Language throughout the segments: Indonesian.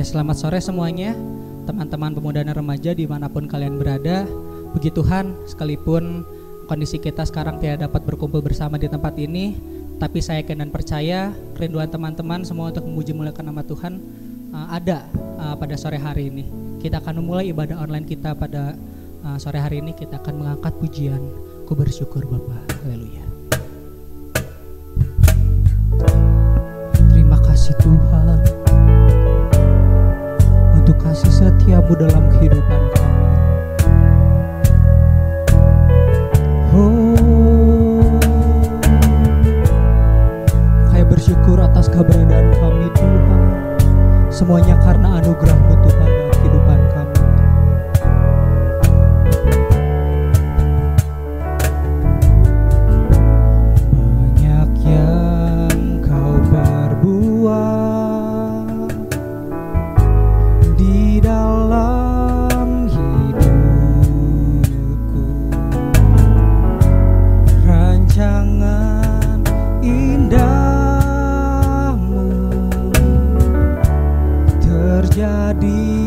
Ya, selamat sore semuanya, teman-teman pemuda dan remaja dimanapun kalian berada. Puji Tuhan, sekalipun kondisi kita sekarang tidak dapat berkumpul bersama di tempat ini, tapi saya yakin dan percaya kerinduan teman-teman semua untuk memuji muliakan nama Tuhan ada pada sore hari ini. Kita akan memulai ibadah online kita pada sore hari ini. Kita akan mengangkat pujian, ku bersyukur Bapa. Haleluya. Terima kasih Tuhan untuk kasih setiamu dalam kehidupan kami. Kami bersyukur atas keberadaan kami Tuhan. Semuanya karena anugerah-Mu Tuhan dalam kehidupan kami. Banyak yang Kau perbuat di dalam hidupku, rancangan indahmu terjadi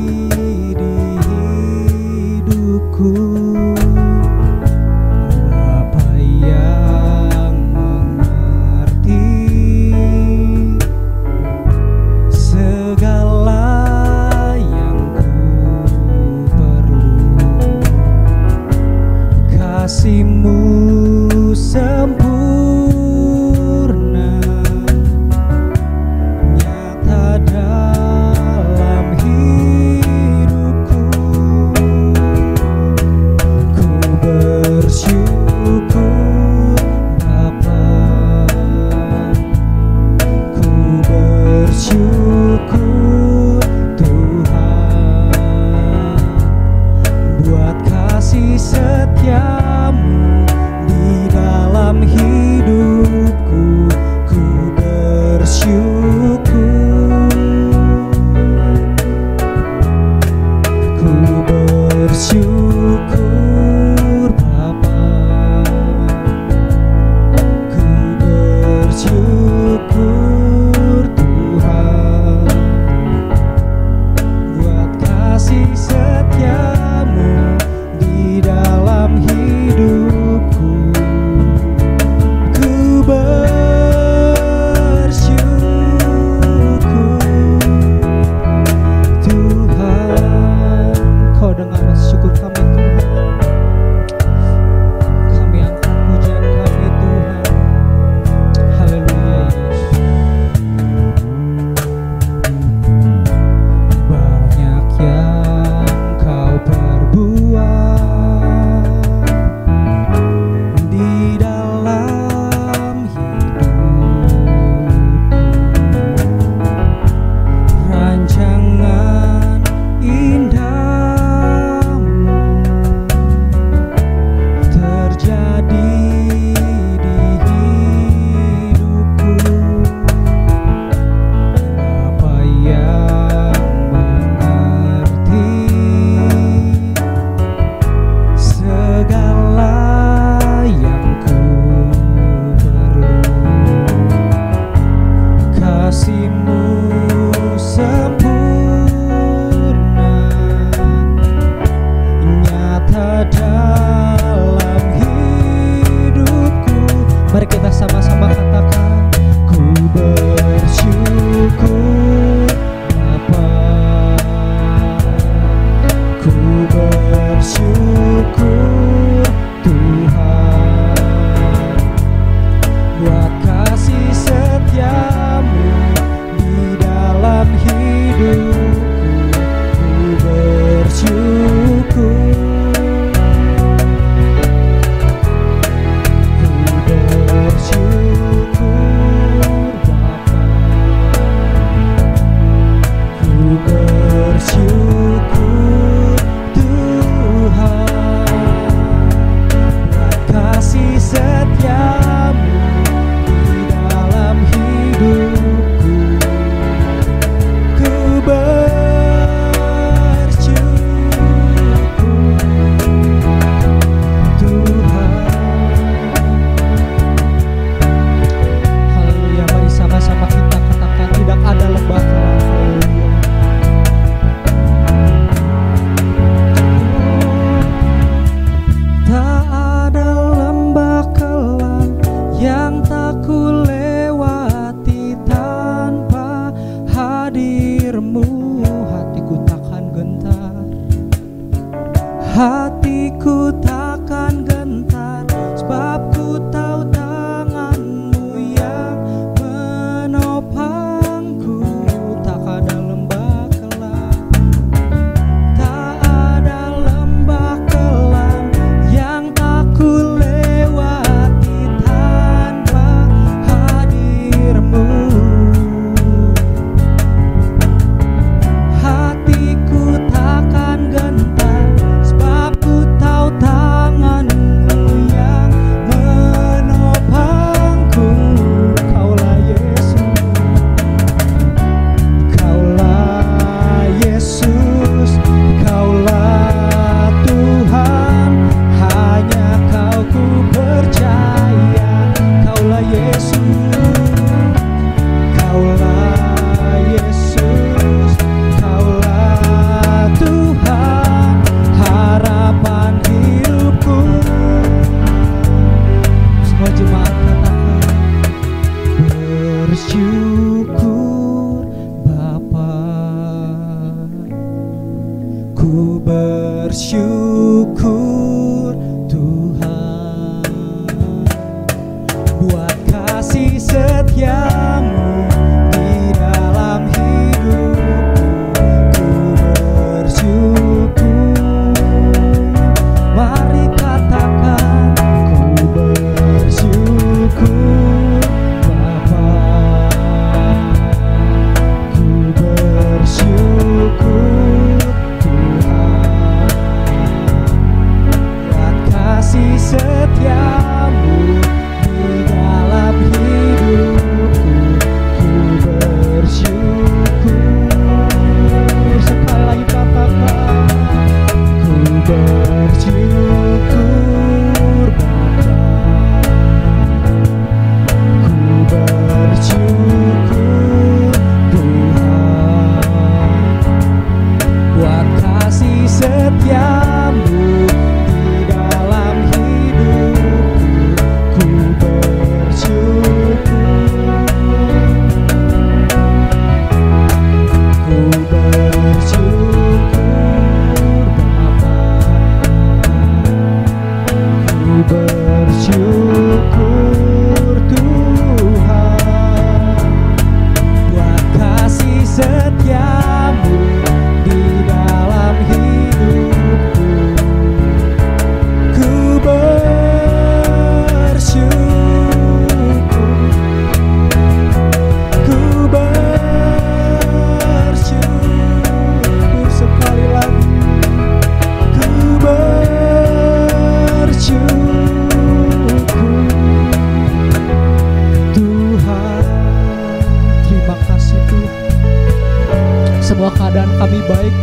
Semua keadaan kami baik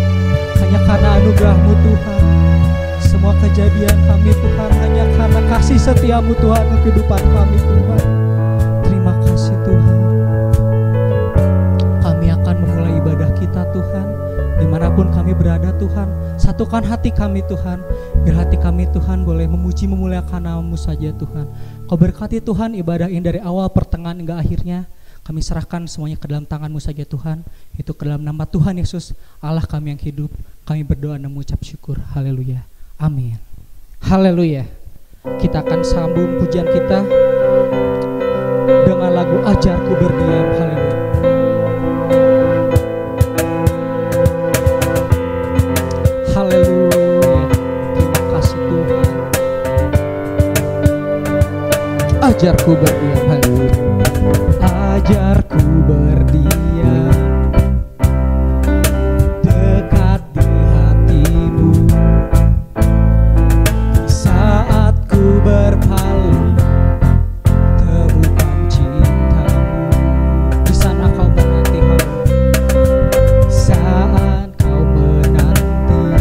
hanya karena anugerah-Mu Tuhan. Semua kejadian kami Tuhan hanya karena kasih setia-Mu Tuhan untuk kehidupan kami Tuhan. Terima kasih Tuhan. Kami akan memulai ibadah kita Tuhan. Dimanapun kami berada Tuhan, satukan hati kami Tuhan, biar hati kami Tuhan boleh memuji memuliakan nama-Mu saja Tuhan. Kau berkati Tuhan ibadah ini dari awal pertengahan hingga akhirnya. Kami serahkan semuanya ke dalam tangan-Mu saja Tuhan. Itu ke dalam nama Tuhan Yesus, Allah kami yang hidup. Kami berdoa dan mengucap syukur. Haleluya. Amin. Haleluya. Kita akan sambung pujian kita dengan lagu Ajarku Berdiam. Haleluya. Haleluya. Terima kasih Tuhan. Ajarku berdiam. Haleluya. Ajarku berdiam dekat di hati-Mu, saat ku berpaling temukan cinta-Mu. Di sana Kau menanti hamba, saat Kau menanti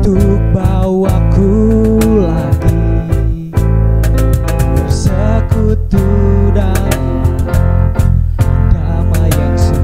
untuk bawaku lagi bersekutu dalam damai yang sejati.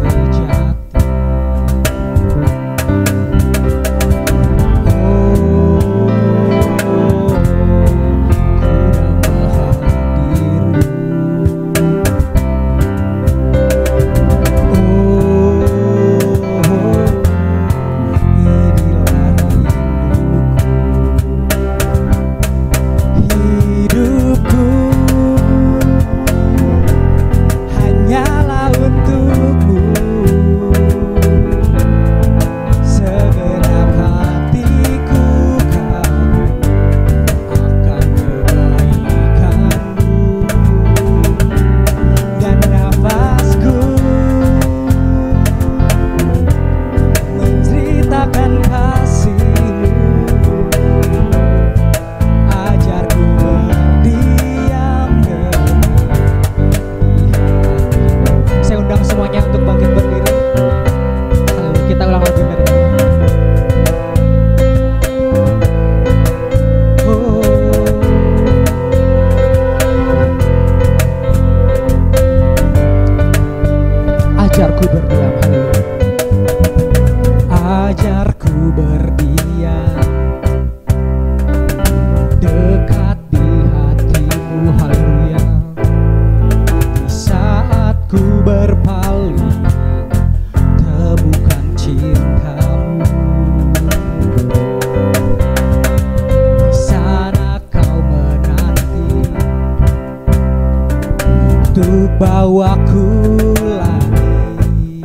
Bawaku lagi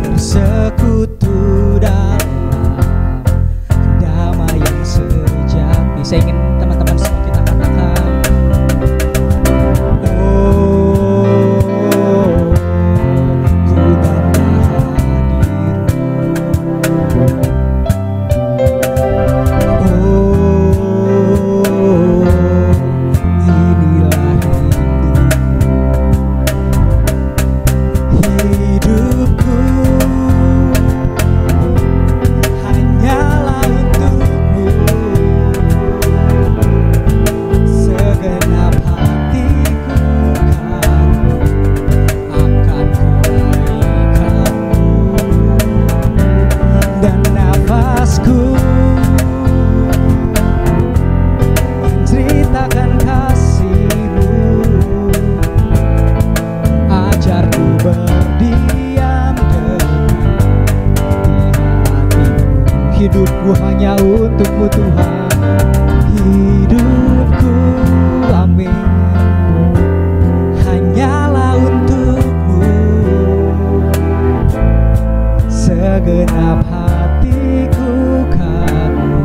bersekutu dalam damai yang sejati. Saya ingin teman-teman semua kita katakan, oh, ku bangga hadir-Mu. Hidupku hanya untuk-Mu Tuhan, hidupku, amin, hanyalah untuk-Mu. Segenap hatiku kagum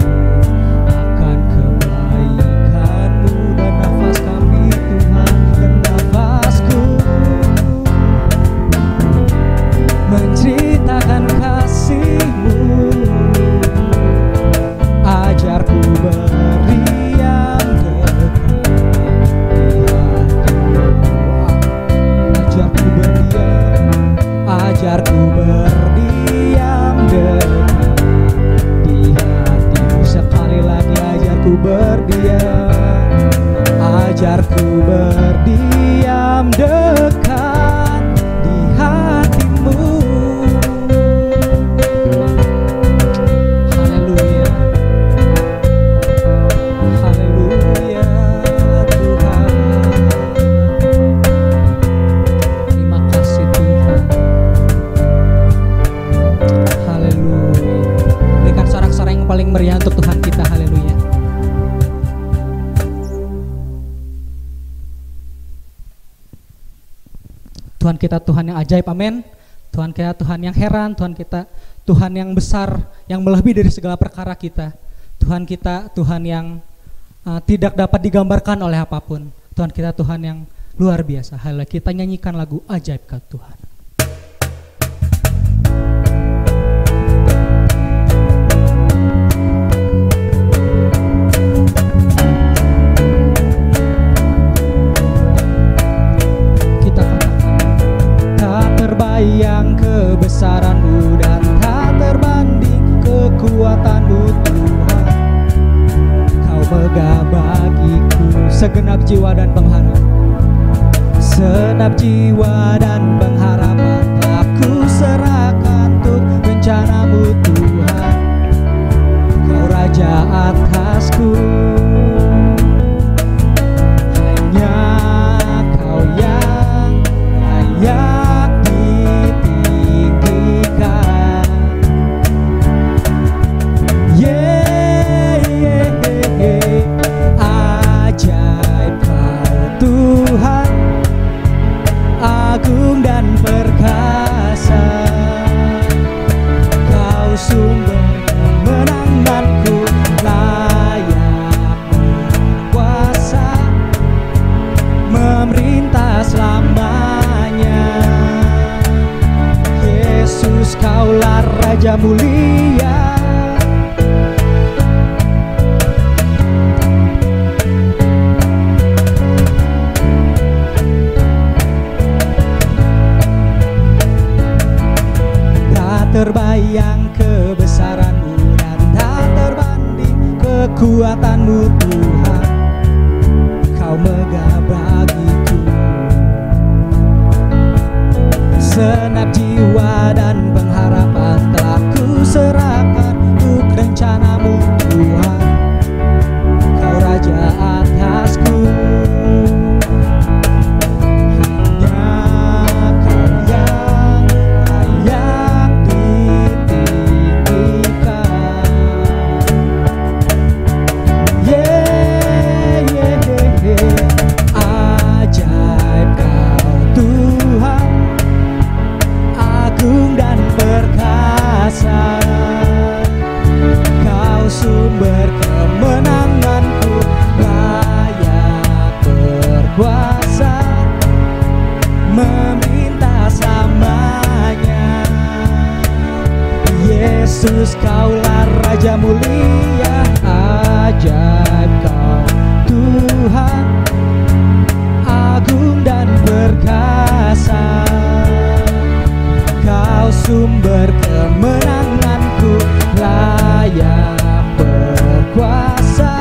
akan kebaikan-Mu, dan nafas kami Tuhan, dan nafasku menceritakan kasih-Mu. Ajarku berdiam dekat di hatimu. Haleluya, haleluya Tuhan. Terima kasih Tuhan. Haleluya. Berikan sorak-sorai yang paling meriah untuk Tuhan kita. Haleluya. Tuhan kita Tuhan yang ajaib, amin. Tuhan kita Tuhan yang heran, Tuhan kita Tuhan yang besar, yang melebihi dari segala perkara kita. Tuhan kita Tuhan yang tidak dapat digambarkan oleh apapun. Tuhan kita Tuhan yang luar biasa. Haleluya. Kita nyanyikan lagu ajaib kau Tuhan. Yang kebesaran-Mu dan tak terbanding kekuatan-Mu Tuhan. Kau megah bagiku segenap jiwa dan pengharapan. Segenap jiwa dan pengharapan telah ku serahkan untuk rencana-Mu Tuhan. Kau Raja atasku. Hanya Kau yang layak agung dan perkasa. Kau sumber kemenanganku, layak berkuasa, memerintah selamanya. Yesus, Kaulah Raja mulia. Terbayang kebesaran-Mu dan tak terbanding kekuatan-Mu Tuhan. Kau megah bagiku. Segenap jiwa dan pengharapan telah ku serahkan untuk rencana-Mu Tuhan. Kau Raja atasku. Kau sumber kemenanganku, layak berkuasa, meminta selamanya. Yesus, Kaulah Raja mulia. Ajaib Kau Tuhan, agung dan perkasa. Kau sumber kemenanganku, layak berkuasa,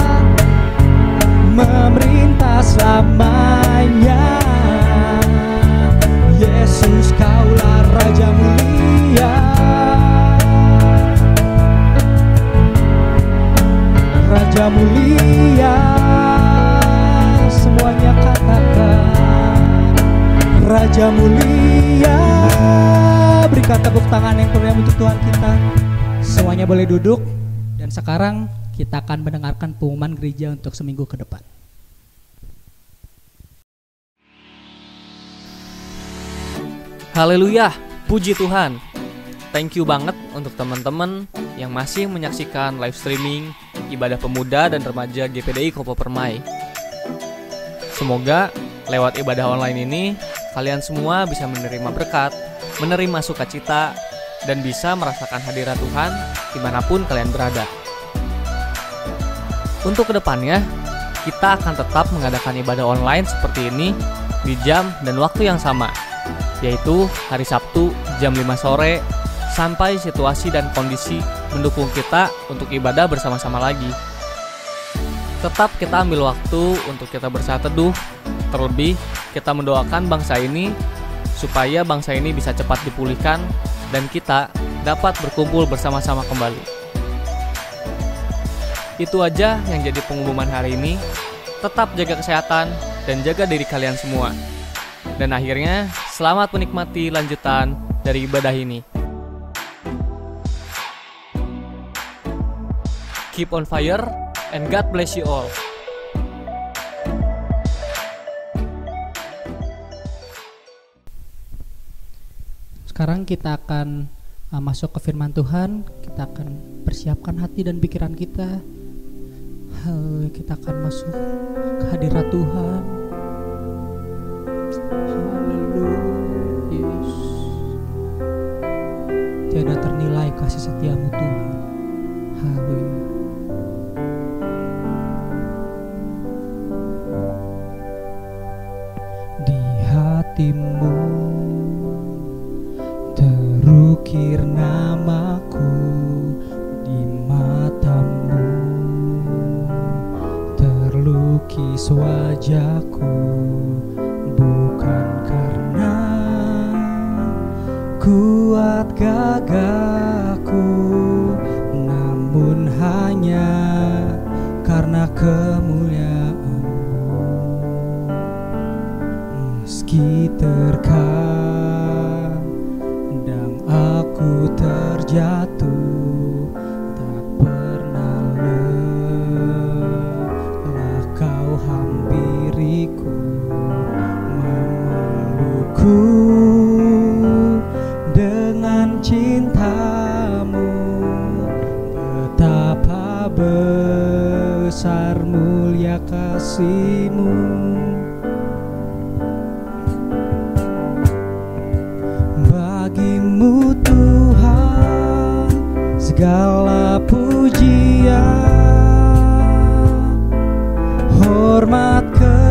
memerintah selamanya. Yesus, Kaulah Raja mulia. Raja mulia, semuanya katakan Raja mulia. Berikan tepuk tangan yang meriah untuk Tuhan kita. Semuanya boleh duduk. Dan sekarang kita akan mendengarkan pengumuman gereja untuk seminggu ke depan. Haleluya, puji Tuhan. Thank you banget untuk teman-teman yang masih menyaksikan live streaming ibadah pemuda dan remaja GPDI Kopo Permai. Semoga lewat ibadah online ini kalian semua bisa menerima berkat, menerima sukacita, dan bisa merasakan hadirat Tuhan dimanapun kalian berada. Untuk kedepannya, kita akan tetap mengadakan ibadah online seperti ini di jam dan waktu yang sama, yaitu hari Sabtu jam 5 sore sampai situasi dan kondisi mendukung kita untuk ibadah bersama-sama lagi. Tetap kita ambil waktu untuk kita bersaat teduh, Terlebih, kita mendoakan bangsa ini supaya bangsa ini bisa cepat dipulihkan dan kita dapat berkumpul bersama-sama kembali. Itu aja yang jadi pengumuman hari ini. Tetap jaga kesehatan dan jaga diri kalian semua. Dan akhirnya, selamat menikmati lanjutan dari ibadah ini. Keep on fire and God bless you all. Sekarang kita akan masuk ke firman Tuhan. Kita akan persiapkan hati dan pikiran kita. Kita akan masuk ke hadirat Tuhan. Haleluya. Yesus. Tiada ternilai kasih setiamu Tuhan. Haleluya. Di hatimu terukir namaku, di matamu terlukis wajahku, bukan karena kuat gagahku, namun hanya karena kemuliaan-Mu. Meski terkadang aku terjatuh, tak pernah lelah Kau hampiriku, memelukku dengan cinta-Mu. Betapa besar mulia kasih-Mu. Bagi-Mu Tuhan segala pujian, hormat kemuliaan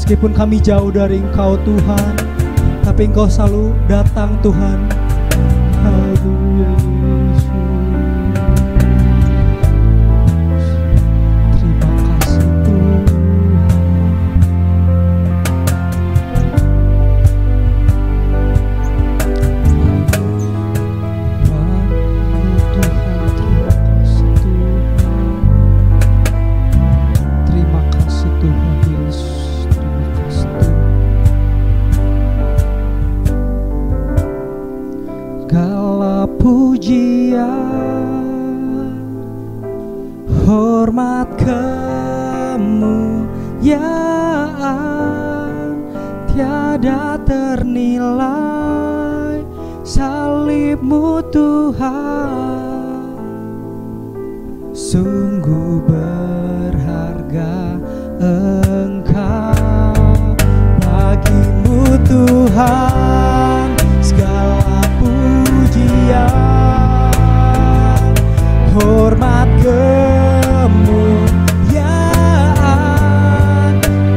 Meskipun kami jauh dari Engkau Tuhan, tapi Engkau selalu datang Tuhan. Haleluya Yesus. Terima kasih Tuhan. Terima kasih Tuhan Yesus. Terima kasih Tuhan. Segala pujian, hormat, kemuliaan tiada ternilai, salib-Mu Tuhan sungguh berharga. Engkau bagi-Mu Tuhan segala pujian, hormat, kemuliaan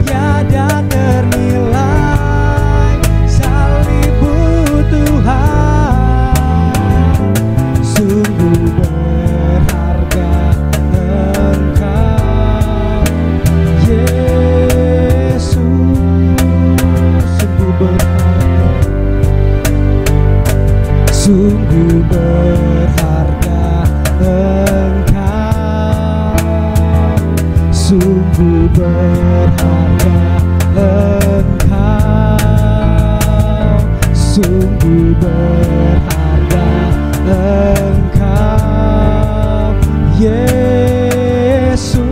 tiada ternilai, salib-Mu Tuhan sungguh berharga. Engkau Yesus sungguh berharga, sungguh berharga. Engkau sungguh berharga. Engkau sungguh berharga. Engkau Yesus.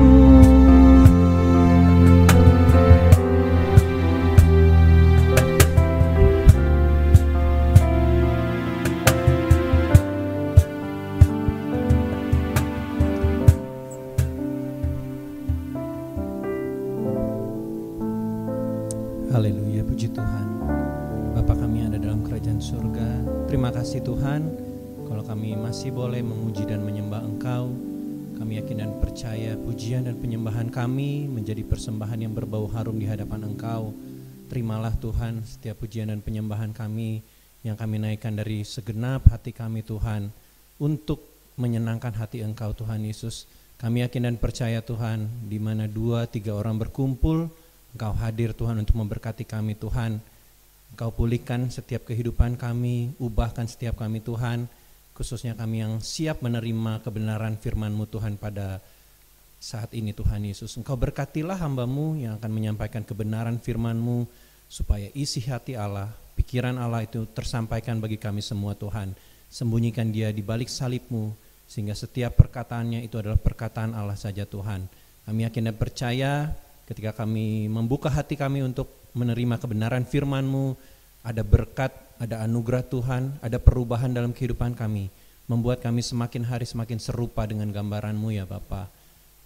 Haleluya, puji Tuhan. Bapa kami yang ada dalam kerajaan surga, terima kasih Tuhan kalau kami masih boleh memuji dan menyembah Engkau. Kami yakin dan percaya pujian dan penyembahan kami menjadi persembahan yang berbau harum di hadapan Engkau. Terimalah Tuhan setiap pujian dan penyembahan kami yang kami naikkan dari segenap hati kami Tuhan, untuk menyenangkan hati Engkau Tuhan Yesus. Kami yakin dan percaya Tuhan, di mana 2-3 orang berkumpul, Engkau hadir Tuhan untuk memberkati kami Tuhan. Engkau pulihkan setiap kehidupan kami, ubahkan setiap kami Tuhan, khususnya kami yang siap menerima kebenaran firman-Mu Tuhan pada saat ini Tuhan Yesus. Engkau berkatilah hamba-Mu yang akan menyampaikan kebenaran firman-Mu, supaya isi hati Allah, pikiran Allah itu tersampaikan bagi kami semua Tuhan. Sembunyikan dia di balik salib-Mu, sehingga setiap perkataannya itu adalah perkataan Allah saja Tuhan. Kami yakin dan percaya ketika kami membuka hati kami untuk menerima kebenaran firman-Mu, ada berkat, ada anugerah Tuhan, ada perubahan dalam kehidupan kami, membuat kami semakin hari semakin serupa dengan gambaran-Mu ya Bapa.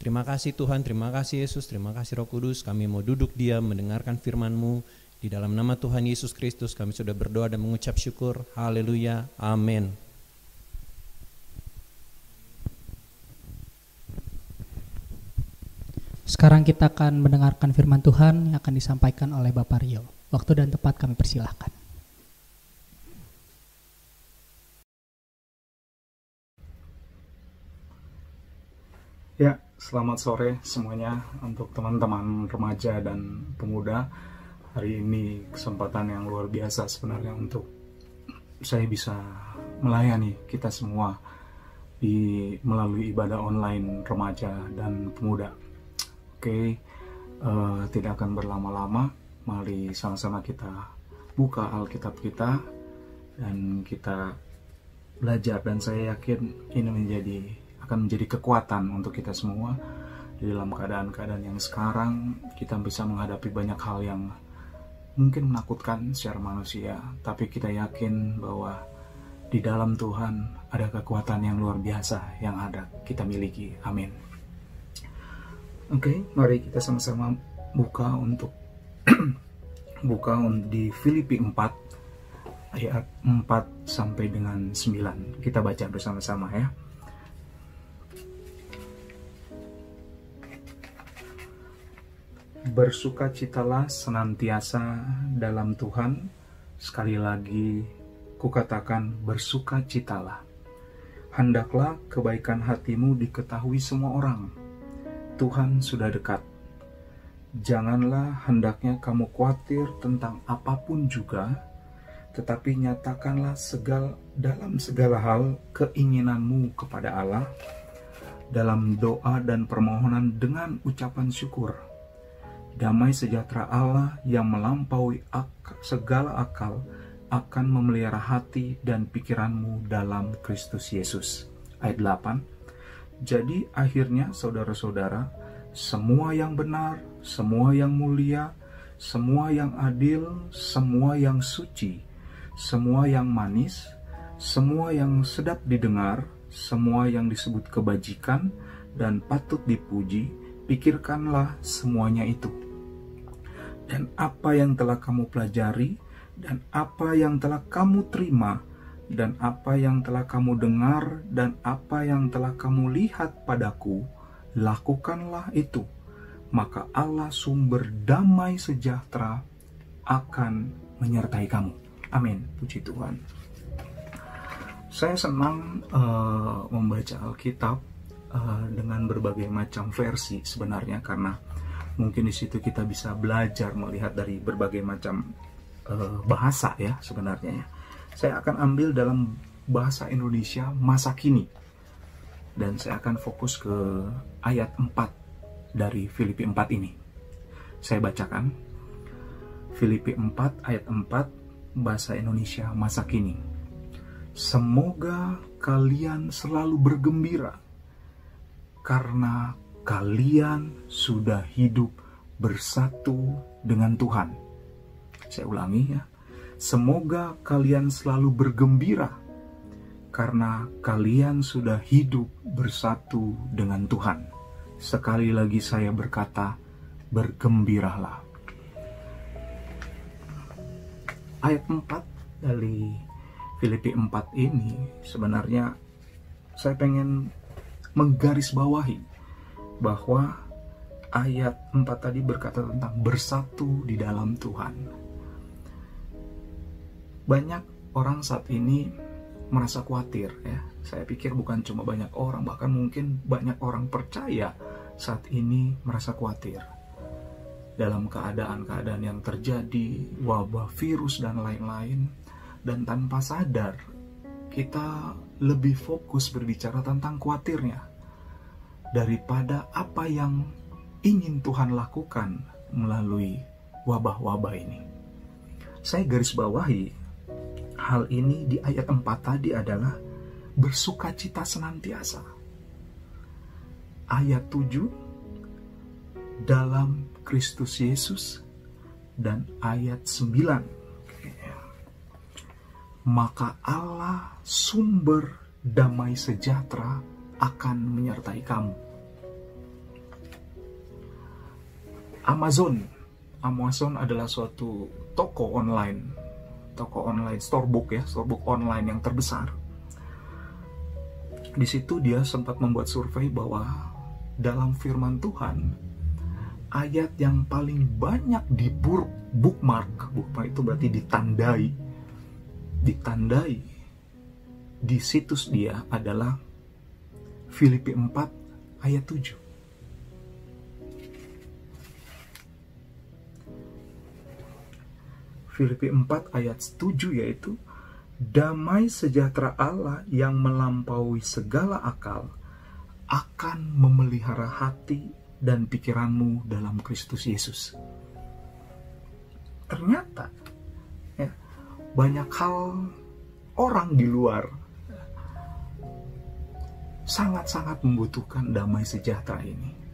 Terima kasih Tuhan, terima kasih Yesus, terima kasih Roh Kudus. Kami mau duduk diam mendengarkan firman-Mu. Di dalam nama Tuhan Yesus Kristus kami sudah berdoa dan mengucap syukur. Haleluya, amin. Sekarang kita akan mendengarkan firman Tuhan yang akan disampaikan oleh Bapak Rio. Waktu dan tempat kami persilahkan. Ya, selamat sore semuanya untuk teman-teman remaja dan pemuda. Hari ini kesempatan yang luar biasa sebenarnya untuk saya bisa melayani kita semua melalui ibadah online remaja dan pemuda. Oke, tidak akan berlama-lama, mari sama-sama kita buka Alkitab kita dan kita belajar, dan saya yakin ini akan menjadi kekuatan untuk kita semua di dalam keadaan-keadaan yang sekarang. Kita bisa menghadapi banyak hal yang mungkin menakutkan secara manusia, tapi kita yakin bahwa di dalam Tuhan ada kekuatan yang luar biasa yang ada kita miliki. Amin. Oke, mari kita sama-sama buka di Filipi 4 ayat 4 sampai dengan 9. Kita baca bersama-sama ya. Bersukacitalah senantiasa dalam Tuhan. Sekali lagi kukatakan bersukacitalah. Hendaklah kebaikan hatimu diketahui semua orang. Tuhan sudah dekat. Janganlah hendaknya kamu khawatir tentang apapun juga, tetapi nyatakanlah dalam segala hal keinginanmu kepada Allah, dalam doa dan permohonan dengan ucapan syukur. Damai sejahtera Allah yang melampaui segala akal akan memelihara hati dan pikiranmu dalam Kristus Yesus. Ayat 8. Jadi akhirnya saudara-saudara, semua yang benar, semua yang mulia, semua yang adil, semua yang suci, semua yang manis, semua yang sedap didengar, semua yang disebut kebajikan dan patut dipuji, pikirkanlah semuanya itu. Dan apa yang telah kamu pelajari, dan apa yang telah kamu terima, dan apa yang telah kamu dengar, dan apa yang telah kamu lihat padaku, lakukanlah itu. Maka Allah sumber damai sejahtera akan menyertai kamu. Amin. Puji Tuhan. Saya senang membaca Alkitab dengan berbagai macam versi sebenarnya, karena mungkin di situ kita bisa belajar melihat dari berbagai macam bahasa ya sebenarnya ya. Saya akan ambil dalam bahasa Indonesia masa kini. Dan saya akan fokus ke ayat 4 dari Filipi 4 ini. Saya bacakan. Filipi 4 ayat 4 bahasa Indonesia masa kini. Semoga kalian selalu bergembira karena kalian sudah hidup bersatu dengan Tuhan. Saya ulangi ya. Semoga kalian selalu bergembira karena kalian sudah hidup bersatu dengan Tuhan. Sekali lagi saya berkata, bergembiralah. Ayat 4 dari Filipi 4 ini sebenarnya saya pengen menggarisbawahi bahwa ayat 4 tadi berkata tentang bersatu di dalam Tuhan. Banyak orang saat ini merasa khawatir ya. Saya pikir bukan cuma banyak orang, bahkan mungkin banyak orang percaya saat ini merasa khawatir dalam keadaan-keadaan yang terjadi, wabah virus dan lain-lain, dan tanpa sadar kita lebih fokus berbicara tentang khawatirnya daripada apa yang ingin Tuhan lakukan melalui wabah-wabah ini. Saya garis bawahi hal ini di ayat 4 tadi adalah bersukacita senantiasa. Ayat 7 dalam Kristus Yesus, dan ayat 9 maka Allah sumber damai sejahtera akan menyertai kamu. Amazon adalah suatu toko online storebook ya, storebook online yang terbesar. Di situ dia sempat membuat survei bahwa dalam firman Tuhan, ayat yang paling banyak di bookmark itu berarti ditandai di situs dia adalah Filipi 4 ayat 7. Filipi 4 ayat 7 yaitu damai sejahtera Allah yang melampaui segala akal akan memelihara hati dan pikiranmu dalam Kristus Yesus. Ternyata ya, banyak hal orang di luar sangat-sangat membutuhkan damai sejahtera ini.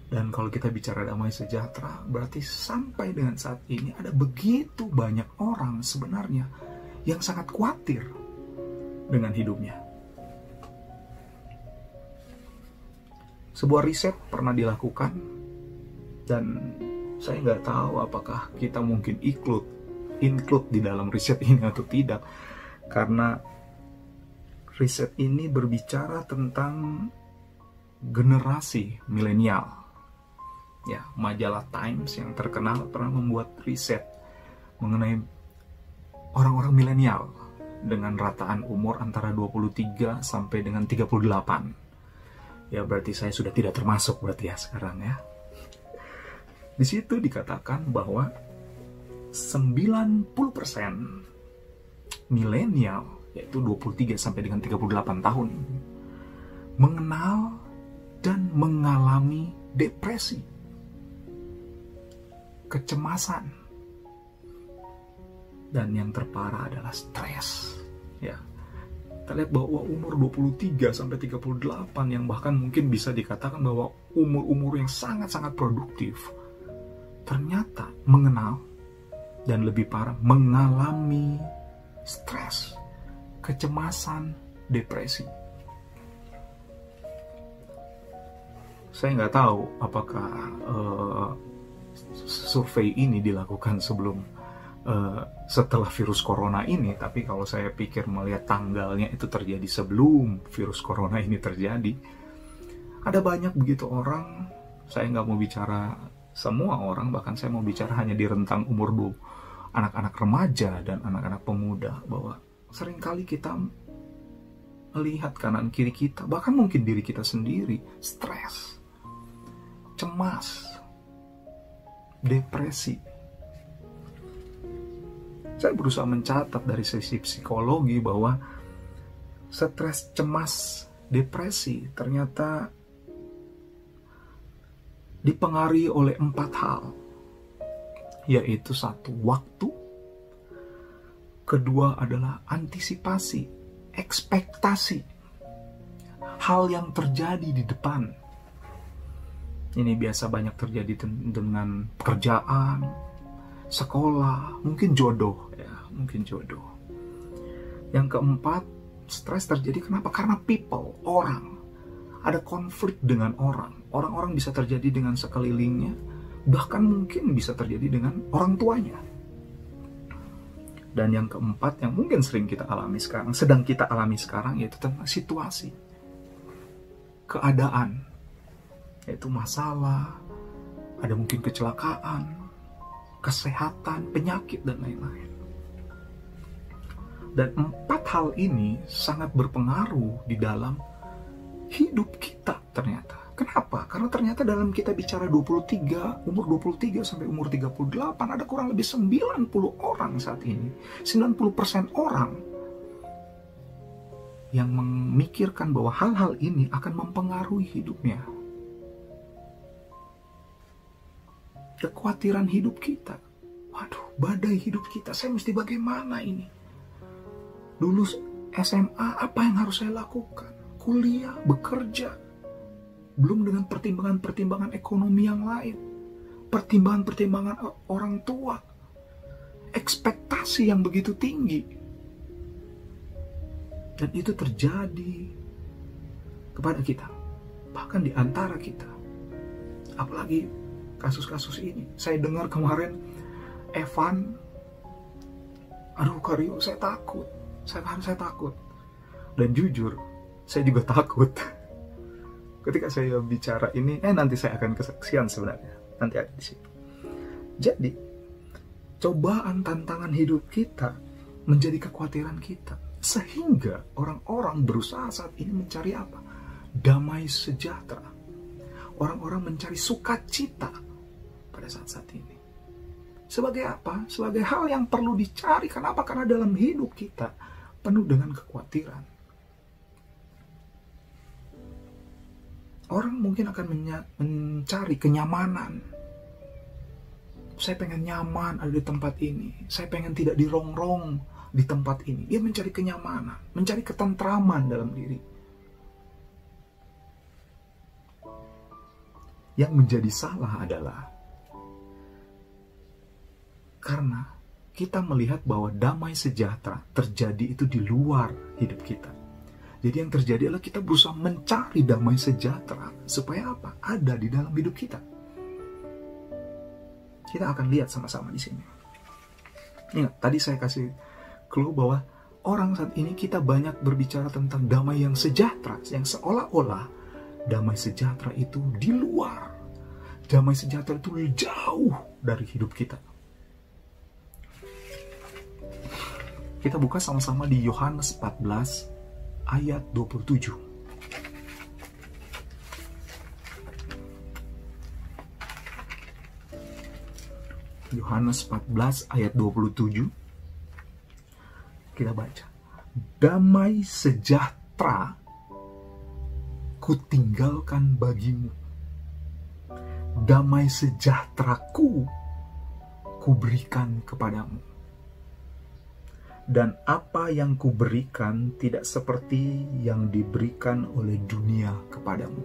Dan kalau kita bicara damai sejahtera, berarti sampai dengan saat ini ada begitu banyak orang sebenarnya yang sangat khawatir dengan hidupnya. Sebuah riset pernah dilakukan, dan saya nggak tahu apakah kita mungkin include di dalam riset ini atau tidak, karena riset ini berbicara tentang generasi milenial. Ya, majalah Times yang terkenal pernah membuat riset mengenai orang-orang milenial dengan rataan umur antara 23 sampai dengan 38. Ya, berarti saya sudah tidak termasuk berarti ya sekarang ya. Di situ dikatakan bahwa 90% milenial, yaitu 23 sampai dengan 38 tahun, mengenal dan mengalami depresi, kecemasan, dan yang terparah adalah stres. Ya, kita lihat bahwa umur 23 sampai 38 yang bahkan mungkin bisa dikatakan bahwa umur-umur yang sangat-sangat produktif, ternyata mengenal dan lebih parah mengalami stres, kecemasan, depresi. Saya nggak tahu apakah survei ini dilakukan setelah virus corona ini, tapi kalau saya pikir melihat tanggalnya itu terjadi sebelum virus corona ini terjadi. Ada banyak begitu orang, saya nggak mau bicara semua orang, bahkan saya mau bicara hanya di rentang umur anak-anak remaja dan anak-anak pemuda, bahwa seringkali kita melihat kanan kiri kita, bahkan mungkin diri kita sendiri, stres, cemas, depresi. Saya berusaha mencatat dari sisi psikologi bahwa stres, cemas, depresi ternyata dipengaruhi oleh 4 hal, yaitu 1, waktu, kedua adalah antisipasi, ekspektasi, hal yang terjadi di depan. Ini biasa banyak terjadi dengan pekerjaan, sekolah, mungkin jodoh ya, mungkin jodoh. Yang keempat, stres terjadi kenapa? Karena people, orang. Ada konflik dengan orang. Orang-orang bisa terjadi dengan sekelilingnya, bahkan mungkin bisa terjadi dengan orang tuanya. Dan yang keempat, yang mungkin sering kita alami sekarang, sedang kita alami sekarang, yaitu tentang situasi, keadaan, yaitu masalah, ada mungkin kecelakaan, kesehatan, penyakit, dan lain-lain. Dan 4 hal ini sangat berpengaruh di dalam hidup kita ternyata. Kenapa? Karena ternyata dalam kita bicara umur 23 sampai umur 38, ada kurang lebih 90 orang saat ini. 90% orang yang memikirkan bahwa hal-hal ini akan mempengaruhi hidupnya. Kekhawatiran hidup kita. Waduh, badai hidup kita. Saya mesti bagaimana ini? Dulu SMA, apa yang harus saya lakukan? Kuliah, bekerja. Belum dengan pertimbangan-pertimbangan ekonomi yang lain. Pertimbangan-pertimbangan orang tua. Ekspektasi yang begitu tinggi. Dan itu terjadi kepada kita. Bahkan di antara kita. Apalagi kasus-kasus ini. Saya dengar kemarin Evan, aduh Karyo, saya takut. Saya takut. Dan jujur, saya juga takut. Ketika saya bicara ini, nanti saya akan kesaksian sebenarnya. Nanti ada di sini. Jadi, cobaan tantangan hidup kita menjadi kekhawatiran kita. Sehingga orang-orang berusaha saat ini mencari apa? Damai sejahtera. Orang-orang mencari sukacita pada saat-saat ini. Sebagai apa? Sebagai hal yang perlu dicari. Kenapa? Karena dalam hidup kita penuh dengan kekhawatiran. Orang mungkin akan mencari kenyamanan. Saya pengen nyaman ada di tempat ini. Saya pengen tidak dirongrong di tempat ini. Dia mencari kenyamanan, mencari ketentraman dalam diri. Yang menjadi salah adalah karena kita melihat bahwa damai sejahtera terjadi itu di luar hidup kita. Jadi yang terjadi adalah kita berusaha mencari damai sejahtera supaya apa? Ada di dalam hidup kita. Kita akan lihat sama-sama di sini. Ingat, tadi saya kasih clue bahwa orang saat ini kita banyak berbicara tentang damai yang sejahtera, yang seolah-olah damai sejahtera itu di luar. damai sejahtera itu jauh dari hidup kita. Kita buka sama-sama di Yohanes 14 ayat 27. Yohanes 14 ayat 27. Kita baca. Damai sejahtera kutinggalkan bagimu. Damai sejahteraku kuberikan kepadamu. Dan apa yang kuberikan tidak seperti yang diberikan oleh dunia kepadamu.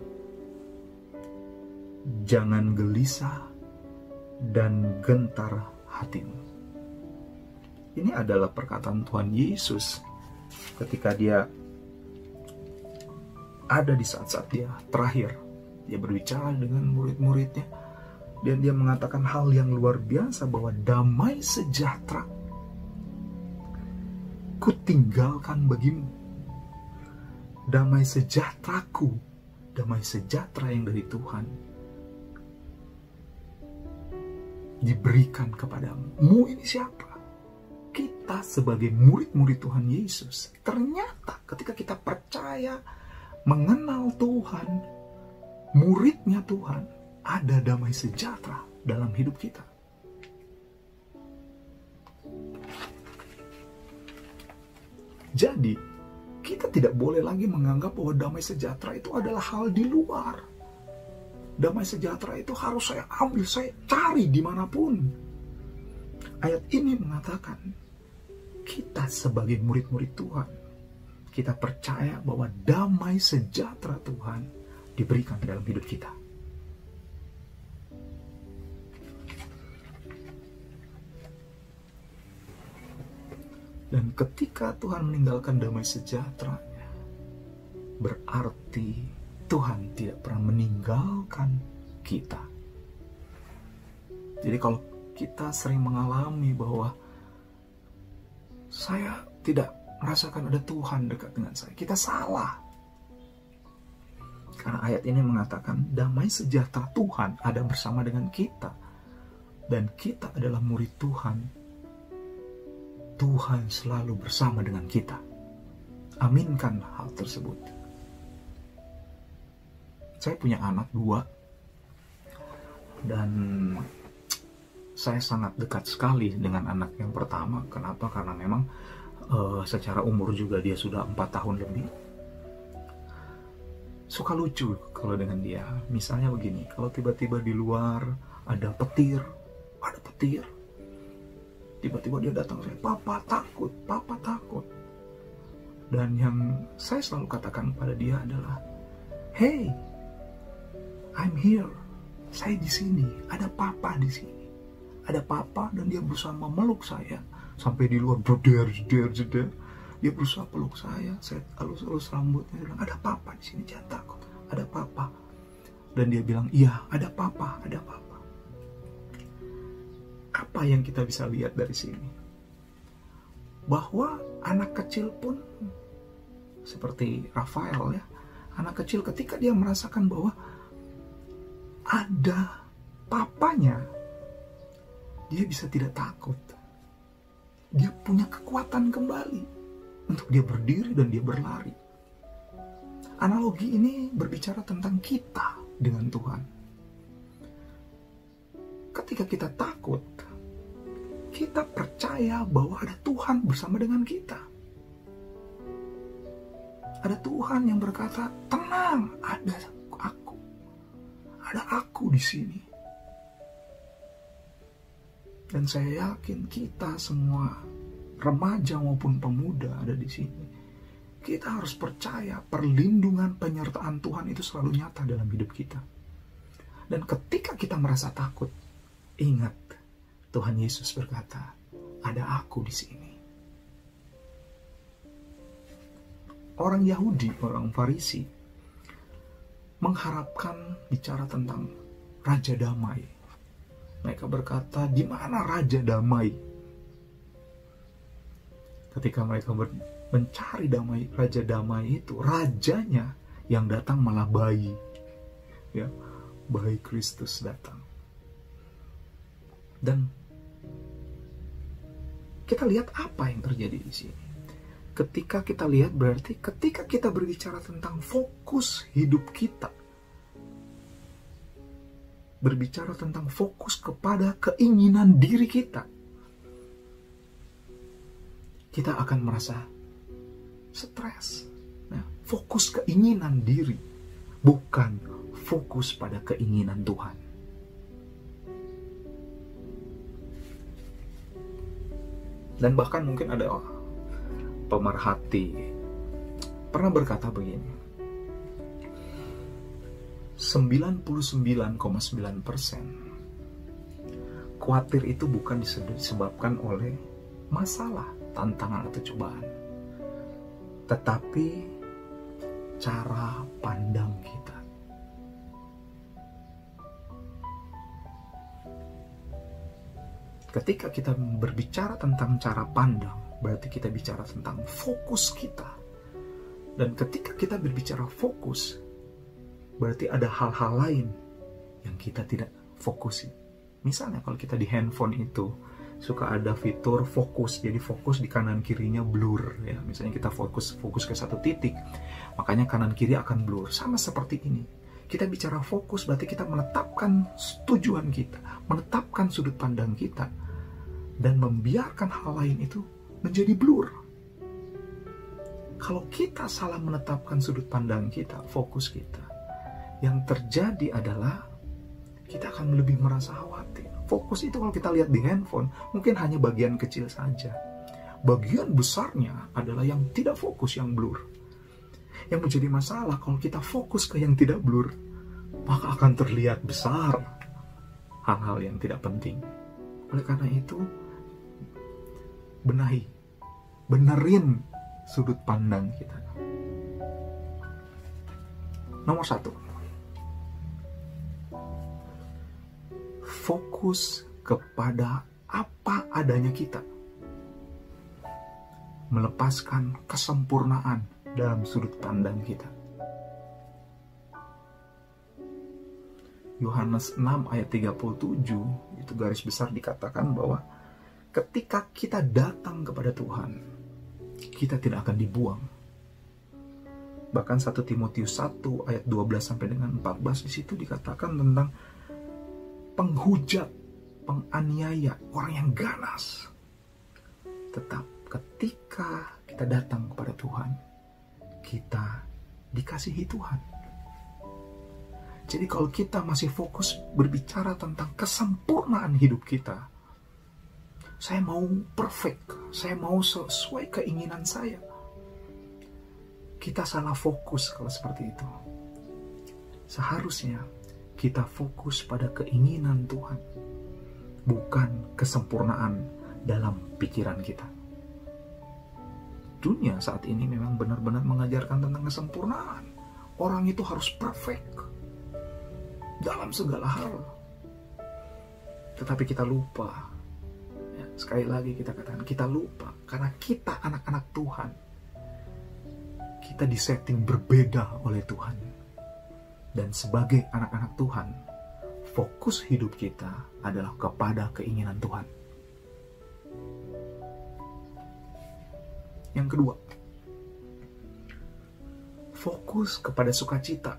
Jangan gelisah dan gentar hatimu. Ini adalah perkataan Tuhan Yesus ketika dia ada di saat-saat dia terakhir. Dia berbicara dengan murid-muridnya dan dia mengatakan hal yang luar biasa bahwa damai sejahtera kutinggalkan bagimu. Damai sejahteraku, damai sejahtera yang dari Tuhan diberikan kepadamu. Mu ini siapa? Kita sebagai murid-murid Tuhan Yesus. Ternyata ketika kita percaya, mengenal Tuhan, muridnya Tuhan, ada damai sejahtera dalam hidup kita. Jadi, kita tidak boleh lagi menganggap bahwa damai sejahtera itu adalah hal di luar. Damai sejahtera itu harus saya ambil, saya cari dimanapun. Ayat ini mengatakan, kita sebagai murid-murid Tuhan, kita percaya bahwa damai sejahtera Tuhan diberikan dalam hidup kita. Dan ketika Tuhan meninggalkan damai sejahteranya, berarti Tuhan tidak pernah meninggalkan kita. Jadi kalau kita sering mengalami bahwa saya tidak merasakan ada Tuhan dekat dengan saya, kita salah. Karena ayat ini mengatakan damai sejahtera Tuhan ada bersama dengan kita. Dan kita adalah murid Tuhan. Tuhan selalu bersama dengan kita. Aminkan hal tersebut. Saya punya anak 2. Dan saya sangat dekat sekali dengan anak yang pertama. Kenapa? Karena memang secara umur juga dia sudah 4 tahun lebih. Suka lucu kalau dengan dia. Misalnya begini, kalau tiba-tiba di luar ada petir. Tiba-tiba dia datang, saya, papa takut. Dan yang saya selalu katakan pada dia adalah, hey, I'm here. Saya di sini, ada papa di sini. Ada papa dan dia berusaha memeluk saya. Sampai di luar, jeder. Dia berusaha peluk saya elus rambutnya. Dia bilang, ada papa di sini, jangan takut. Ada papa. Dan dia bilang, iya, ada papa. Apa yang kita bisa lihat dari sini? Bahwa anak kecil pun seperti Rafael ya, anak kecil ketika dia merasakan bahwa ada papanya, dia bisa tidak takut. Dia punya kekuatan kembali untuk dia berdiri dan dia berlari. Analogi ini berbicara tentang kita dengan Tuhan. Ketika kita takut, kita percaya bahwa ada Tuhan bersama dengan kita. Ada Tuhan yang berkata, tenang, ada aku. Ada aku di sini. Dan saya yakin kita semua, remaja maupun pemuda ada di sini. Kita harus percaya perlindungan penyertaan Tuhan itu selalu nyata dalam hidup kita. Dan ketika kita merasa takut, ingat, Tuhan Yesus berkata, ada aku di sini. Orang Yahudi, orang Farisi, mengharapkan bicara tentang Raja Damai. Mereka berkata, di mana Raja Damai? Ketika mereka mencari damai, Raja Damai itu, rajanya yang datang malah bayi. Ya, bayi Kristus datang. Dan kita lihat apa yang terjadi di sini. Ketika kita lihat, berarti ketika kita berbicara tentang fokus hidup kita, berbicara tentang fokus kepada keinginan diri kita, kita akan merasa stres. Nah, fokus keinginan diri, bukan fokus pada keinginan Tuhan. Dan bahkan mungkin ada pemerhati pernah berkata begini, 99,9% khawatir itu bukan disebabkan oleh masalah, tantangan atau cobaan, tetapi cara pandang kita. Ketika kita berbicara tentang cara pandang, berarti kita bicara tentang fokus kita. Dan ketika kita berbicara fokus, berarti ada hal-hal lain yang kita tidak fokusi. Misalnya kalau kita di handphone itu suka ada fitur fokus, jadi fokus di kanan kirinya blur ya. Misalnya kita fokus ke satu titik, makanya kanan kiri akan blur. Sama seperti ini. Kita bicara fokus berarti kita menetapkan tujuan kita, menetapkan sudut pandang kita, dan membiarkan hal lain itu menjadi blur. Kalau kita salah menetapkan sudut pandang kita, fokus kita, yang terjadi adalah kita akan lebih merasa khawatir. Fokus itu kalau kita lihat di handphone, mungkin hanya bagian kecil saja. Bagian besarnya adalah yang tidak fokus, yang blur. Yang menjadi masalah kalau kita fokus ke yang tidak blur, maka akan terlihat besar hal-hal yang tidak penting. Oleh karena itu, benerin sudut pandang kita. Nomor 1, fokus kepada apa adanya kita, melepaskan kesempurnaan dalam sudut pandang kita. Yohanes 6 ayat 37 itu garis besar dikatakan bahwa ketika kita datang kepada Tuhan, kita tidak akan dibuang. Bahkan 1 Timotius 1 ayat 12 sampai dengan 14 di situ dikatakan tentang penghujat, penganiaya, orang yang ganas. Tetap ketika kita datang kepada Tuhan, kita dikasihi Tuhan. Jadi kalau kita masih fokus berbicara tentang kesempurnaan hidup kita, saya mau perfect, saya mau sesuai keinginan saya, kita salah fokus kalau seperti itu. Seharusnya kita fokus pada keinginan Tuhan, bukan kesempurnaan dalam pikiran kita. Dunia saat ini memang benar-benar mengajarkan tentang kesempurnaan. Orang itu harus perfect dalam segala hal. Tetapi kita lupa. Ya, sekali lagi kita katakan, kita lupa. Karena kita anak-anak Tuhan. Kita disetting berbeda oleh Tuhan. Dan sebagai anak-anak Tuhan, fokus hidup kita adalah kepada keinginan Tuhan. Yang kedua, fokus kepada sukacita,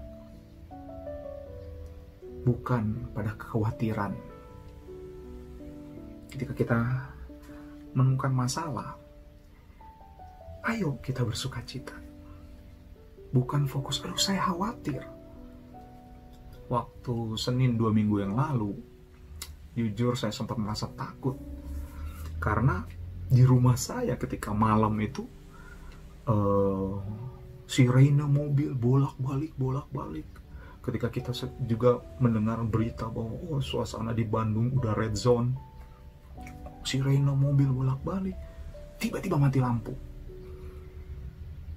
bukan pada kekhawatiran. Ketika kita menemukan masalah, ayo kita bersukacita. Bukan fokus, aduh saya khawatir. Waktu Senin 2 minggu yang lalu, jujur saya sempat merasa takut. Karena di rumah saya ketika malam itu, sirene mobil bolak-balik. Ketika kita juga mendengar berita bahwa suasana di Bandung udah red zone, sirene mobil bolak-balik, tiba-tiba mati lampu.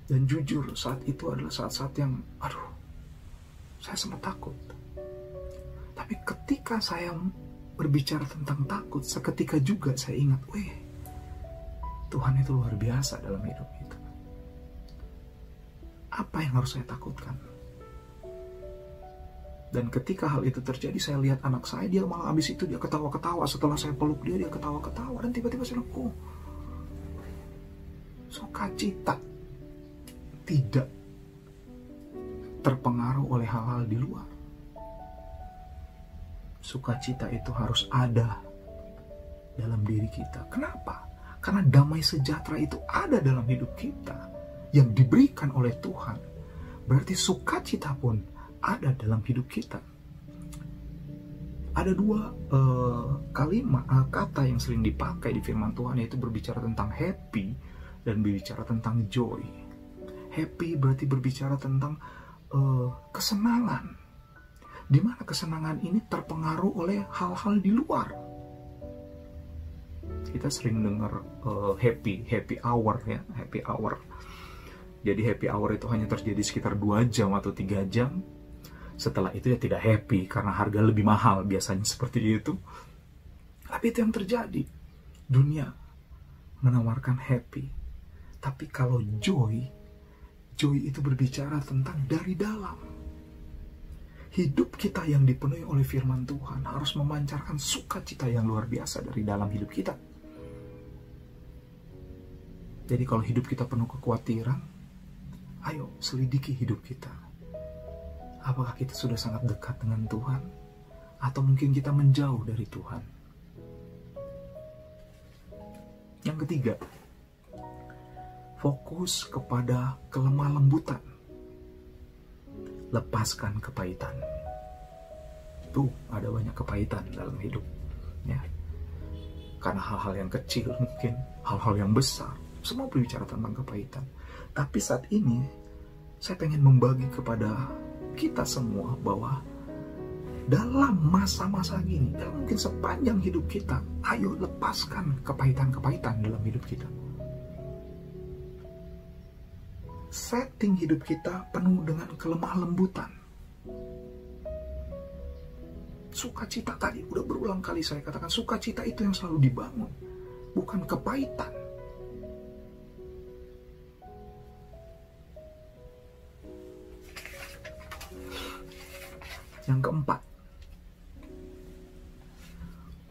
Dan jujur saat itu adalah saat-saat yang, saya sempat takut. Tapi ketika saya berbicara tentang takut, seketika juga saya ingat, Tuhan itu luar biasa dalam hidup kita. Apa yang harus saya takutkan? Dan ketika hal itu terjadi, saya lihat anak saya, dia malah habis itu dia ketawa-ketawa. Setelah saya peluk dia, dia ketawa-ketawa. Dan tiba-tiba saya bilang, oh, sukacita tidak terpengaruh oleh hal-hal di luar. Sukacita itu harus ada dalam diri kita. Kenapa? Karena damai sejahtera itu ada dalam hidup kita yang diberikan oleh Tuhan. Berarti sukacita pun ada dalam hidup kita. Ada dua kata yang sering dipakai di firman Tuhan, yaitu berbicara tentang happy dan berbicara tentang joy. Happy berarti berbicara tentang kesenangan, di mana kesenangan ini terpengaruh oleh hal-hal di luar. Kita sering dengar happy hour ya, happy hour. Jadi happy hour itu hanya terjadi sekitar 2 jam atau 3 jam. Setelah itu ya tidak happy karena harga lebih mahal, biasanya seperti itu. Tapi itu yang terjadi. Dunia menawarkan happy. Tapi kalau joy itu berbicara tentang dari dalam. Hidup kita yang dipenuhi oleh firman Tuhan harus memancarkan sukacita yang luar biasa dari dalam hidup kita. Jadi kalau hidup kita penuh kekhawatiran, ayo selidiki hidup kita. Apakah kita sudah sangat dekat dengan Tuhan? Atau mungkin kita menjauh dari Tuhan? Yang ketiga, fokus kepada kelemah lembutan. Lepaskan kepahitan. Tuh, ada banyak kepahitan dalam hidup. Ya. Karena hal-hal yang kecil mungkin, hal-hal yang besar, semua berbicara tentang kepahitan. Tapi saat ini, saya pengen membagi kepada kita semua bahwa dalam masa-masa gini, dan mungkin sepanjang hidup kita, ayo lepaskan kepahitan-kepahitan dalam hidup kita. Setting hidup kita penuh dengan kelemah lembutan. Sukacita tadi, udah berulang kali saya katakan, sukacita itu yang selalu dibangun, bukan kepahitan. Yang keempat,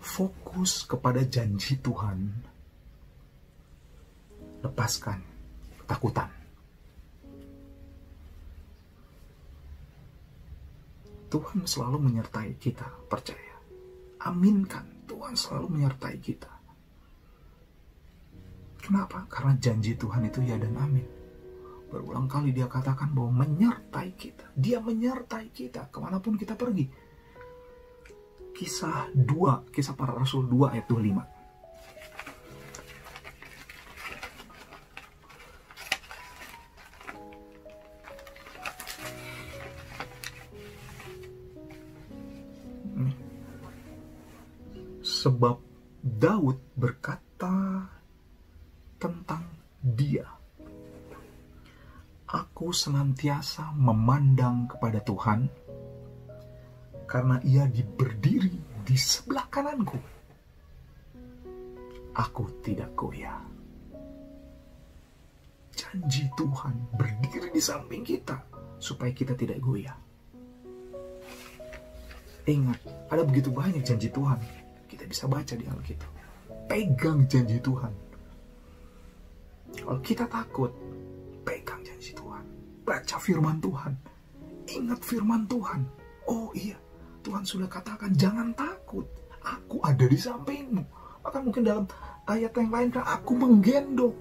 fokus kepada janji Tuhan. Lepaskan ketakutan. Tuhan selalu menyertai kita, percaya. Aminkan, Tuhan selalu menyertai kita. Kenapa? Karena janji Tuhan itu ya dan amin. Berulang kali dia katakan bahwa menyertai kita. Dia menyertai kita kemanapun kita pergi. Kisah Para Rasul 2 ayat 25. Sebab Daud berkata tentang dia, aku senantiasa memandang kepada Tuhan, karena ia berdiri di sebelah kananku. Aku tidak goyah. Janji Tuhan berdiri di samping kita, supaya kita tidak goyah. Ingat, ada begitu banyak janji Tuhan. Kita bisa baca di Alkitab. Pegang janji Tuhan. Kalau kita takut, pegang janji Tuhan. Baca firman Tuhan. Ingat firman Tuhan. Oh iya, Tuhan sudah katakan jangan takut. Aku ada di sampingmu. Maka mungkin dalam ayat yang lain kan aku menggendong.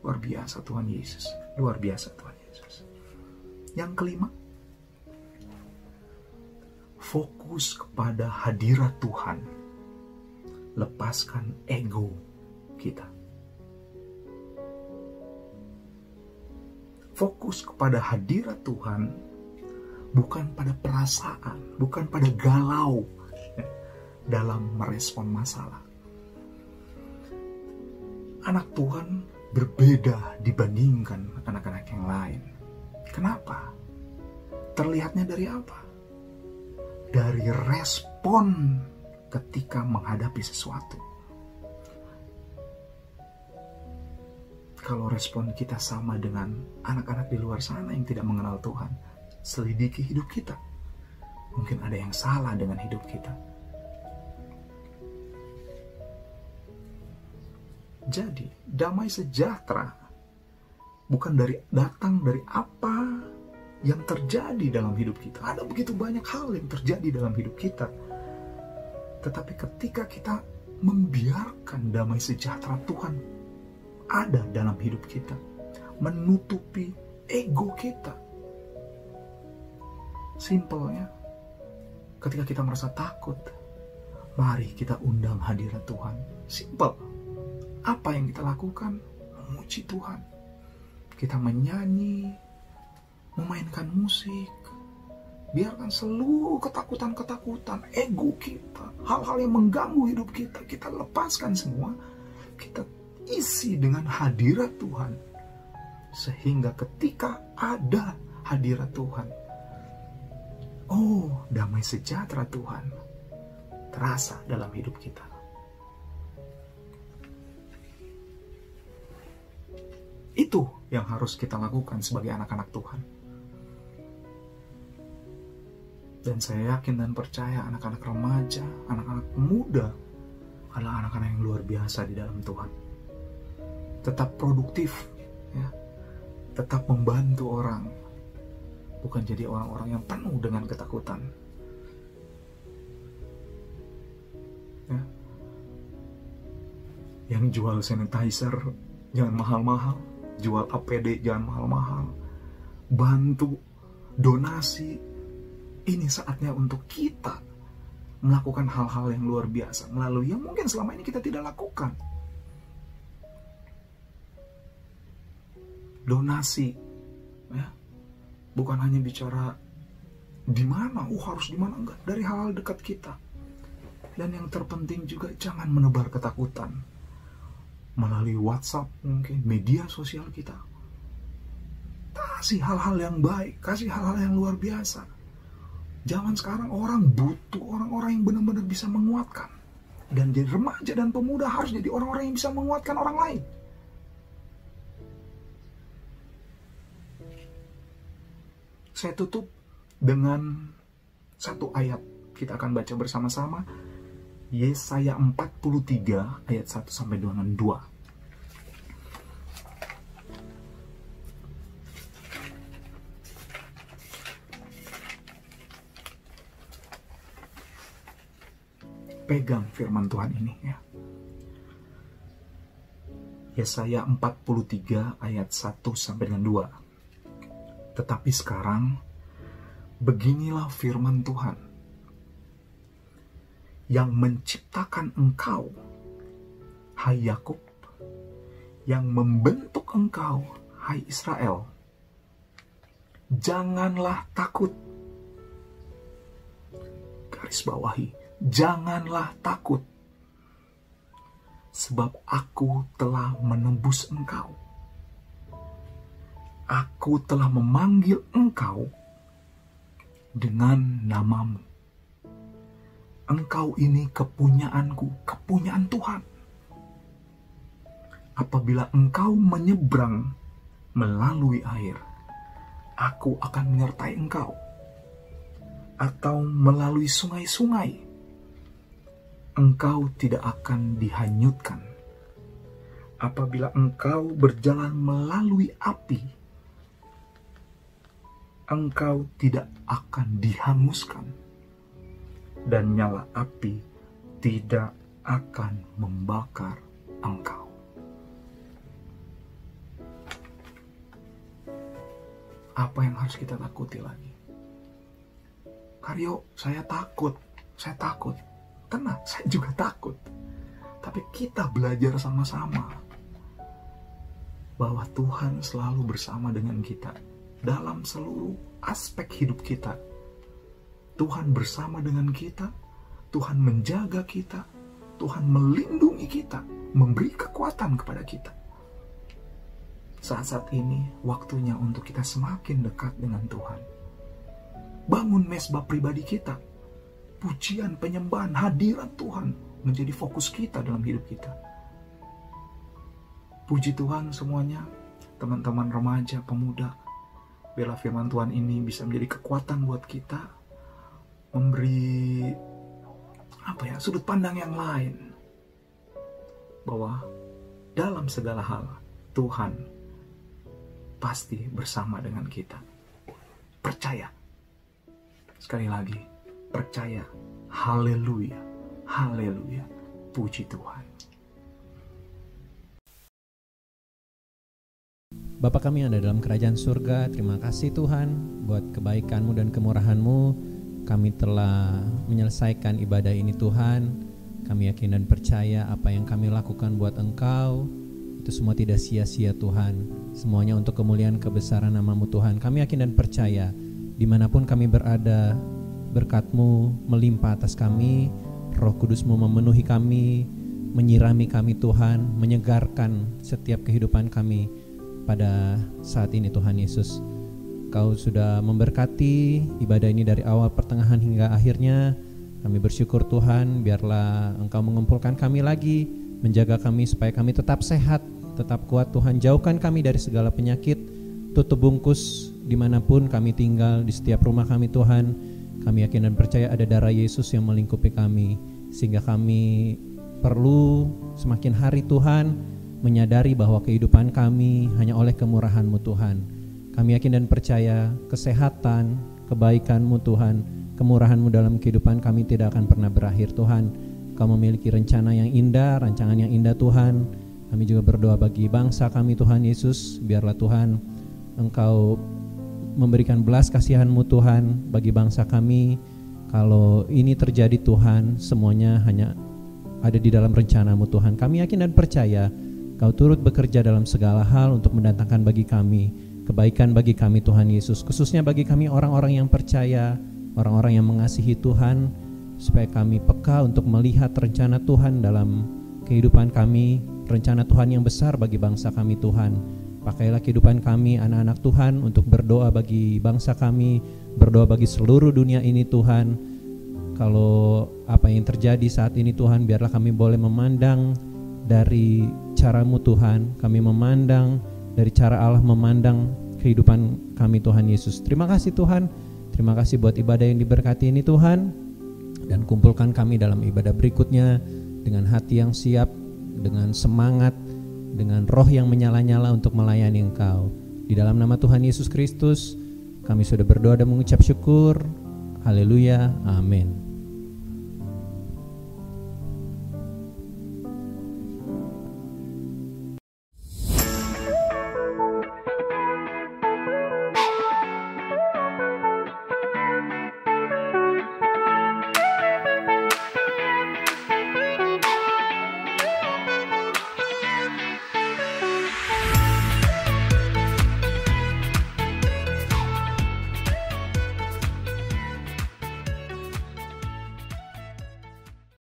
Luar biasa Tuhan Yesus. Luar biasa Tuhan Yesus. Yang kelima, fokus kepada hadirat Tuhan. Lepaskan ego kita. Fokus kepada hadirat Tuhan, bukan pada perasaan, bukan pada galau dalam merespon masalah. Anak Tuhan berbeda dibandingkan anak-anak yang lain. Kenapa? Terlihatnya dari apa? Dari respon ketika menghadapi sesuatu. Kalau respon kita sama dengan anak-anak di luar sana yang tidak mengenal Tuhan, selidiki hidup kita. Mungkin ada yang salah dengan hidup kita. Jadi, damai sejahtera bukan datang dari apa yang terjadi dalam hidup kita. Ada begitu banyak hal yang terjadi dalam hidup kita. Tetapi ketika kita membiarkan damai sejahtera Tuhan ada dalam hidup kita, menutupi ego kita. Simpelnya, ketika kita merasa takut, mari kita undang hadirat Tuhan. Simpel. Apa yang kita lakukan? Memuji Tuhan. Kita menyanyi, memainkan musik. Biarkan seluruh ketakutan-ketakutan, ego kita, hal-hal yang mengganggu hidup kita, kita lepaskan semua. Kita isi dengan hadirat Tuhan. Sehingga ketika ada hadirat Tuhan, oh, damai sejahtera Tuhan terasa dalam hidup kita. Itu yang harus kita lakukan sebagai anak-anak Tuhan. Dan saya yakin dan percaya anak-anak remaja, anak-anak muda adalah anak-anak yang luar biasa di dalam Tuhan. Tetap produktif, ya, tetap membantu orang, bukan jadi orang-orang yang penuh dengan ketakutan. Ya. Yang jual sanitizer jangan mahal-mahal, jual APD jangan mahal-mahal, bantu, donasi. Ini saatnya untuk kita melakukan hal-hal yang luar biasa melalui yang mungkin selama ini kita tidak lakukan. Donasi, ya, bukan hanya bicara di mana, harus di mana, enggak, dari hal-hal dekat kita. Dan yang terpenting juga jangan menebar ketakutan melalui WhatsApp, mungkin media sosial kita. Kasih hal-hal yang baik, kasih hal-hal yang luar biasa. Zaman sekarang orang butuh orang-orang yang benar-benar bisa menguatkan. Dan jadi remaja dan pemuda harus jadi orang-orang yang bisa menguatkan orang lain. Saya tutup dengan satu ayat. Kita akan baca bersama-sama. Yesaya 43 ayat 1 sampai dengan 2. Pegang firman Tuhan ini, ya. Yesaya 43 ayat 1 sampai dengan 2. Tetapi sekarang beginilah firman Tuhan yang menciptakan engkau, hai Yakub, yang membentuk engkau, hai Israel. Janganlah takut. Garis bawahi, janganlah takut, sebab aku telah menebus engkau. Aku telah memanggil engkau dengan namamu. Engkau ini kepunyaanku, kepunyaan Tuhan. Apabila engkau menyeberang melalui air, aku akan menyertai engkau. Atau melalui sungai-sungai, engkau tidak akan dihanyutkan. Apabila engkau berjalan melalui api, engkau tidak akan dihanguskan. Dan nyala api tidak akan membakar engkau. Apa yang harus kita takuti lagi? Karyo, saya takut. Tenang, saya juga takut. Tapi kita belajar sama-sama bahwa Tuhan selalu bersama dengan kita dalam seluruh aspek hidup kita. Tuhan bersama dengan kita, Tuhan menjaga kita, Tuhan melindungi kita, memberi kekuatan kepada kita. Saat-saat ini waktunya untuk kita semakin dekat dengan Tuhan. Bangun mesbah pribadi kita. Pujian, penyembahan, hadirat Tuhan menjadi fokus kita dalam hidup kita. Puji Tuhan semuanya, teman-teman remaja, pemuda. biarlah firman Tuhan ini bisa menjadi kekuatan buat kita, memberi sudut pandang yang lain, bahwa dalam segala hal Tuhan pasti bersama dengan kita. Percaya. Sekali lagi, percaya. Haleluya. Haleluya. Puji Tuhan. Bapa kami yang ada dalam kerajaan surga, terima kasih Tuhan buat kebaikan-Mu dan kemurahan-Mu. Kami telah menyelesaikan ibadah ini Tuhan. Kami yakin dan percaya apa yang kami lakukan buat Engkau itu semua tidak sia-sia Tuhan. Semuanya untuk kemuliaan kebesaran nama-Mu Tuhan. Kami yakin dan percaya dimanapun kami berada, berkat-Mu melimpah atas kami, Roh Kudus-Mu memenuhi kami, menyirami kami Tuhan, menyegarkan setiap kehidupan kami pada saat ini Tuhan Yesus. Kau sudah memberkati ibadah ini dari awal, pertengahan hingga akhirnya. Kami bersyukur Tuhan, biarlah Engkau mengumpulkan kami lagi, menjaga kami supaya kami tetap sehat, tetap kuat Tuhan. Jauhkan kami dari segala penyakit, tutup bungkus dimanapun kami tinggal, di setiap rumah kami Tuhan. Kami yakin dan percaya ada darah Yesus yang melingkupi kami, sehingga kami perlu semakin hari Tuhan menyadari bahwa kehidupan kami hanya oleh kemurahan-Mu Tuhan. Kami yakin dan percaya kesehatan, kebaikan-Mu Tuhan, kemurahan-Mu dalam kehidupan kami tidak akan pernah berakhir Tuhan. Kau memiliki rencana yang indah, rancangan yang indah Tuhan. Kami juga berdoa bagi bangsa kami Tuhan Yesus. Biarlah Tuhan Engkau memberikan belas kasihan-Mu Tuhan bagi bangsa kami. Kalau ini terjadi Tuhan, semuanya hanya ada di dalam rencana-Mu Tuhan. Kami yakin dan percaya Kau turut bekerja dalam segala hal untuk mendatangkan bagi kami kebaikan bagi kami Tuhan Yesus. Khususnya bagi kami orang-orang yang percaya, orang-orang yang mengasihi Tuhan, supaya kami peka untuk melihat rencana Tuhan dalam kehidupan kami, rencana Tuhan yang besar bagi bangsa kami Tuhan. Pakailah kehidupan kami anak-anak Tuhan untuk berdoa bagi bangsa kami, berdoa bagi seluruh dunia ini Tuhan. Kalau apa yang terjadi saat ini Tuhan, biarlah kami boleh memandang dari cara-Mu Tuhan, kami memandang dari cara Allah memandang kehidupan kami Tuhan Yesus. Terima kasih Tuhan, terima kasih buat ibadah yang diberkati ini Tuhan, dan kumpulkan kami dalam ibadah berikutnya dengan hati yang siap, dengan semangat, dengan roh yang menyala-nyala untuk melayani Engkau. Di dalam nama Tuhan Yesus Kristus kami sudah berdoa dan mengucap syukur. Haleluya, amin.